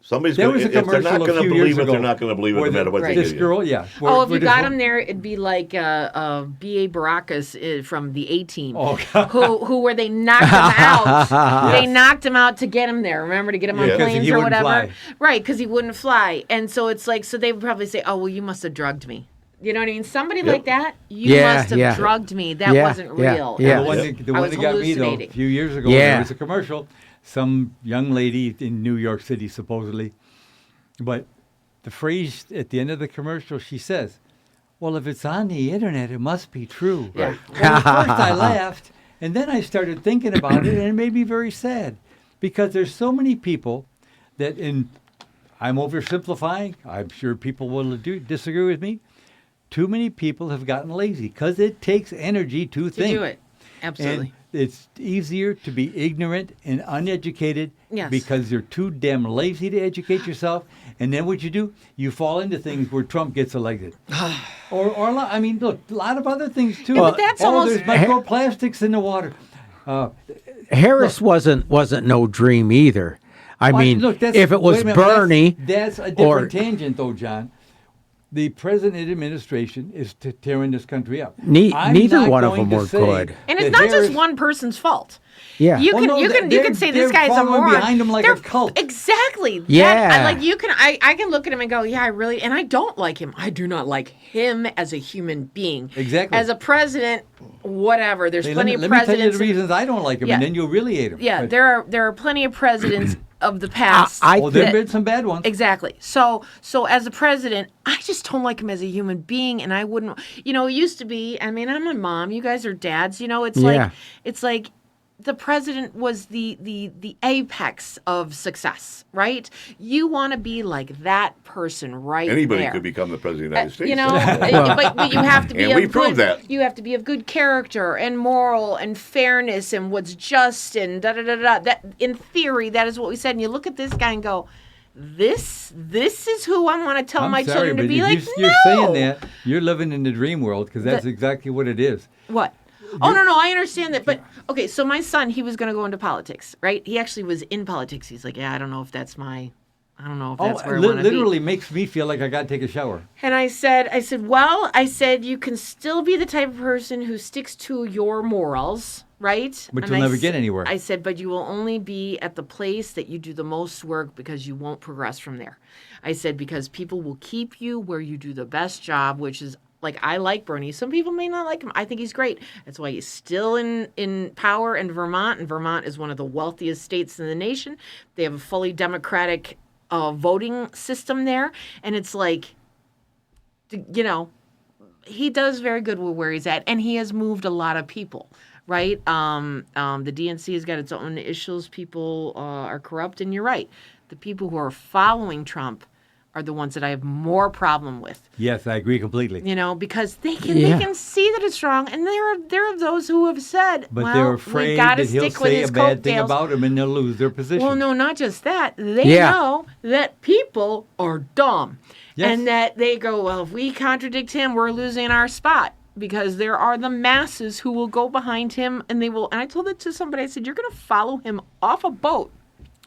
Somebody's There going was a if they're commercial not a going to few believe years it, ago. they're not going to believe it no where matter what they This give girl, yeah. If you got him there, it'd be like B.A. Baracus from the A-Team, Oh, God. who where they knocked him out. They knocked him out to get him there. Remember, to get him on Yeah. 'Cause planes he or wouldn't whatever. fly. Right, because he wouldn't fly. And so it's like, so they would probably say, oh, well, you must have drugged me. You know what I mean? Somebody like that, you Yeah, must have yeah. drugged me. That Yeah, wasn't yeah, real. yeah. The one, Yep. that, the I one was that got me, though, a hallucinating. few years ago, Yeah. there was a commercial. Some young lady in New York City, supposedly. But the phrase at the end of the commercial, she says, well, if it's on the internet, it must be true. Yeah. Well, at first I laughed, and then I started thinking about it, and it made me very sad. Because there's so many people that, I'm oversimplifying, I'm sure people will disagree with me, too many people have gotten lazy because it takes energy to To think. do it. Absolutely. And it's easier to be ignorant and uneducated Yes. because you're too damn lazy to educate yourself. And then what you do, you fall into things where Trump gets elected. or I mean, look, a lot of other things too. Yeah, but that's almost- there's microplastics in the water. Harris wasn't no dream either. I mean, Look, that's- if it was wait a minute, Bernie, that's a or- different tangent, though, John. The president administration is tearing this country up. I'm neither not one of going them to were say good. And it's that not Harris- just one person's fault. Yeah. You Well, can no, you can they're- say this they're guy's a following moron. behind him like They're- a cult. Exactly. Yeah. I can look at him and go, yeah, I really, and I don't like him. I do not like him as a human being. Exactly. As a president, whatever. There's Hey, plenty let of me tell you presidents. the reasons I don't like him, Yeah. and then you'll really hate him. Yeah, But- there are plenty of presidents of the past. I Well, there have that- been some bad ones. Exactly. So as a president, I just don't like him as a human being, and I wouldn't. You know, it used to be. I mean, I'm a mom. You guys are dads. You know, it's Yeah. like the president was the apex of success, right? You want to be like that person right Anybody there. could become the president of the United States. You know, but you have to be And of we proved good, that. you have to be of good character and moral and fairness and what's just and da da da da. That in theory, that is what we said. And you look at this guy and go, this is who I want to tell I'm my sorry, children to but be if like. you're No. saying that, you're living in the dream world because that's The- exactly what it is. What? Oh no, I understand that, but okay. So my son, he was going to go into politics, right? He actually was in politics. He's like, yeah, I don't know if that's where I Oh, want to be. literally makes me feel like I got to take a shower. And I said, well, you can still be the type of person who sticks to your morals, right? But And you'll I never s- get anywhere. I said, but you will only be at the place that you do the most work because you won't progress from there. I said, because people will keep you where you do the best job, which is like, I like Bernie. Some people may not like him. I think he's great. That's why he's still in power in Vermont. And Vermont is one of the wealthiest states in the nation. They have a fully democratic voting system there. And it's like, you know, he does very good with where he's at, and he has moved a lot of people, right? The DNC has got its own issues. People are corrupt, and you're right. The people who are following Trump are the ones that I have more problem with, Yes, I agree completely. you know, because Yeah. they can see that it's wrong, and there are those who have said, But well, they're we afraid got to that he'll stick with say his a bad thing coattails. about him and they'll lose their position. Well, no, not just that. They Yeah. know that people are dumb. Yes. And that they go, well, if we contradict him, we're losing our spot. Because there are the masses who will go behind him and they will. And I told it to somebody, I said, you're going to follow him off a boat.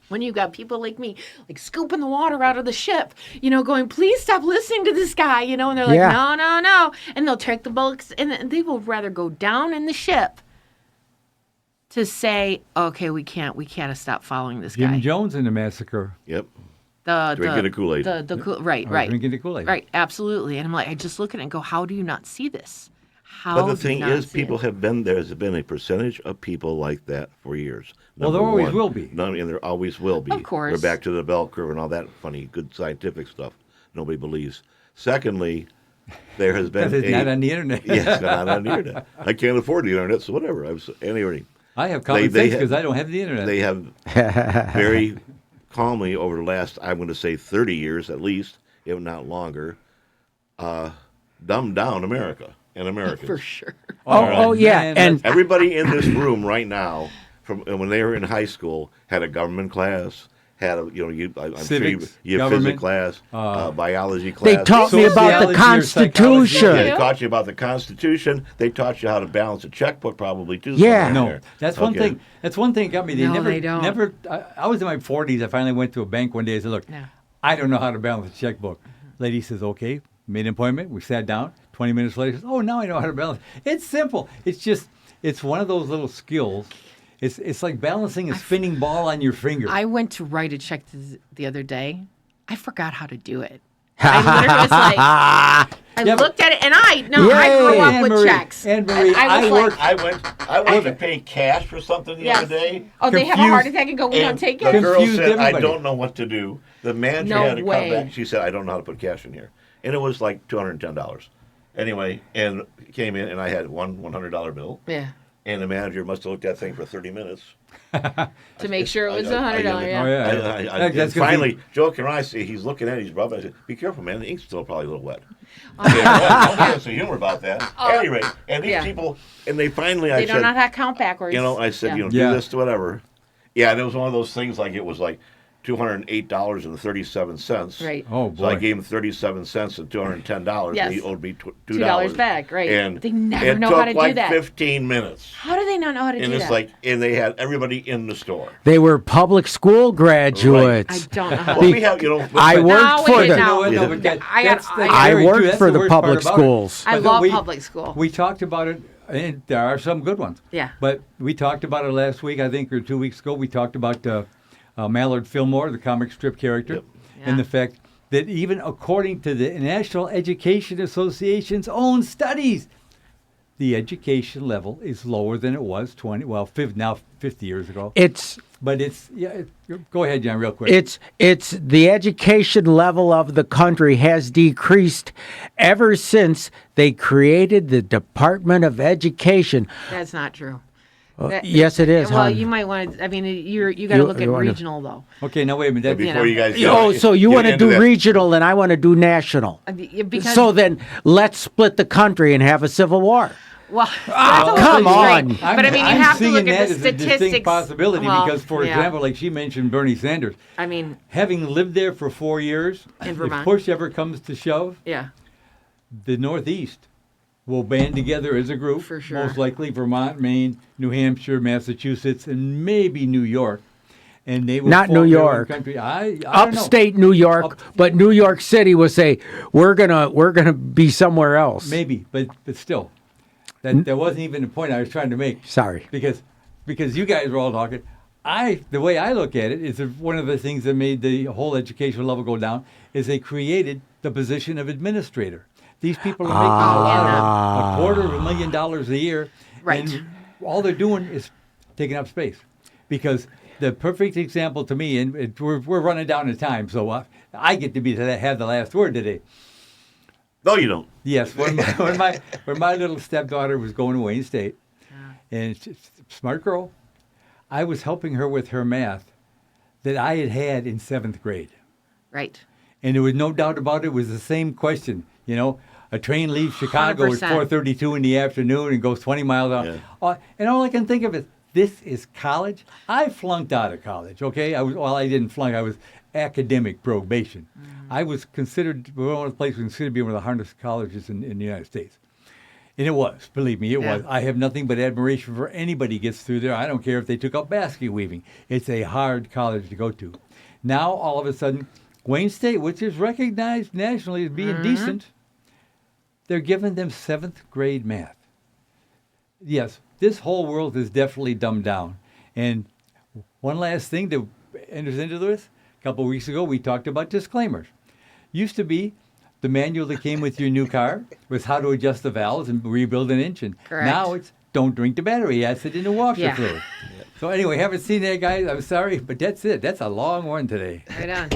When you've got people like me, like scooping the water out of the ship, you know, going, please stop listening to this guy, you know, and they're like, Yeah. no. And they'll take the boats and they will rather go down in the ship to say, okay, we can't stop following this Jim guy. Jones in the massacre. Yep. The Drinking the Kool-Aid. Right, I was right. drinking the Kool-Aid. Right, absolutely. And I'm like, I just look at it and go, how do you not see this? How But the do you thing not is, see people it? have been, there's been a percentage of people like that for years. Well, there Number always one. will be. And there always will be. Of course. We're back to the bell curve and all that funny, good scientific stuff nobody believes. Secondly, there has been Because it's not on the internet. Yes, it's not on the internet. I can't afford the internet, so whatever. Anyway, I have common They sense ha- because I don't have the internet. they have very calmly over the last, I'm going to say 30 years at least, if not longer, dumbed down America and Americans. For sure. Oh, yeah. man, And Everybody in this room right now, from when they were in high school, had a government class, had a I'm sure you Civics, have physics government, class, biology class. they taught me about the Sociology or Constitution. psychology. Yeah, they taught you about the Constitution. They taught you how to balance a checkbook, probably too. Yeah. somewhere in No, there. that's one Okay. thing. That's one thing that got me. They No, never, they don't. never. I was in my 40s. I finally went to a bank one day. I said, "Look, Yeah. I don't know how to balance a checkbook." Lady says, "Okay." Made an appointment. We sat down. 20 minutes later, she says, "Oh, now I know how to balance." It's simple. It's one of those little skills. It's like balancing a spinning ball on your finger. I went to write a check the other day. I forgot how to do it. I literally was like, I Yeah, but- looked at it, and I grew Yay. up with Anne-Marie, checks. Anne-Marie, I was I like, worked- I went to pay cash for something the Yes. other day. Oh, they have a Confused. heart attack and go, we don't And take the it? girl Confused said, "I everybody. don't know what to do." The manager No had to way. come back. She said, "I don't know how to put cash in here," and it was like $210. Anyway, and came in, and I had one $100 bill, Yeah. and the manager must have looked at that thing for 30 minutes. To make sure it was I- $100. Oh, Yeah. yeah. And That's 'cause finally, Joe and I see he's looking at it, he's rubbing. I said, "Be careful, man. The ink's still probably a little wet." Yeah, no sense of humor about that. Anyway, and these yeah. people, and they finally, I They don't said, know how to count backwards. I said, Yeah. do Yeah. this to whatever. Yeah, and it was one of those things like it was like $208.37. Right. Oh, So I boy. gave him 37 cents and $210. Yes. And he owed me $2. $2 back, right. And They never it know took how to do like that. 15 minutes. How do they not know how to And do it's that? like, and they had everybody in the store. they were public school I graduates. don't know how Well, to we have, I but- worked No, for wait, the. no. No, but I got- that's I I very worked true. That's for the worst part public about it. schools. I But love we- public school. We talked about it And there are some good ones. Yeah. But we talked about it last week, I think, or 2 weeks ago. We talked about Mallard Fillmore, the comic strip character, Yep. and Yeah. the fact that even according to the National Education Association's own studies, the education level is lower than it was 50 years ago. It's But go ahead, John, real quick. it's the education level of the country has decreased ever since they created the Department of Education. That's not true. Yes, it is. Well, hon. you might want to. I mean, you got to look at you wanna- regional though. Okay, now wait a minute. Before you guys Oh, so you get want to into do that- regional and I want to do national. Because So then let's split the country and have a civil war. well, come on. But I mean, you I'm have to seeing look that at the as a distinct statistics. possibility Well, because, for yeah. example, like she mentioned Bernie Sanders. I mean, Having lived there for 4 years, In if Vermont. push ever comes to shove, yeah, the Northeast will band together as a group. For sure. Most likely Vermont, Maine, New Hampshire, Massachusetts, and maybe New York. And they will Not form New their own York. country. I don't know. Upstate New York, but New York City will say we're gonna be somewhere else. Maybe, but still, that wasn't even the point I was trying to make. Sorry. Because you guys were all talking. The way I look at it is that one of the things that made the whole education level go down is they created the position of administrator. These people are making $250,000 a year, Right. and all they're doing is taking up space. Because the perfect example to me, and we're running down the time, so I get to have the last word today. No, you don't. Yes, when my little stepdaughter was going to Wayne State, and she's a smart girl, I was helping her with her math that I had in 7th grade. right. And there was no doubt about it. It was the same question. You know, a train leaves Chicago at 100%. 4:32 in the afternoon and goes 20 miles out. Yeah. And all I can think of is, this is college? I flunked out of college, okay? I didn't flunk. I was academic probation. I was considered, one of the places considered to be one of the hardest colleges in the United States. And it was, believe me, it Yeah. was. I have nothing but admiration for anybody who gets through there. I don't care if they took up basket weaving. It's a hard college to go to. Now, all of a sudden, Wayne State, which is recognized nationally as being decent, they're giving them 7th grade math. Yes, this whole world is definitely dumbed down. And one last thing that enters into this, a couple of weeks ago, we talked about disclaimers. Used to be the manual that came with your new car was how to adjust the valves and rebuild an engine. Correct. Now it's don't drink the battery acid in the washer Yeah. fluid. So anyway, haven't seen that, guys. I'm sorry, but that's it. That's a long one today. Right on.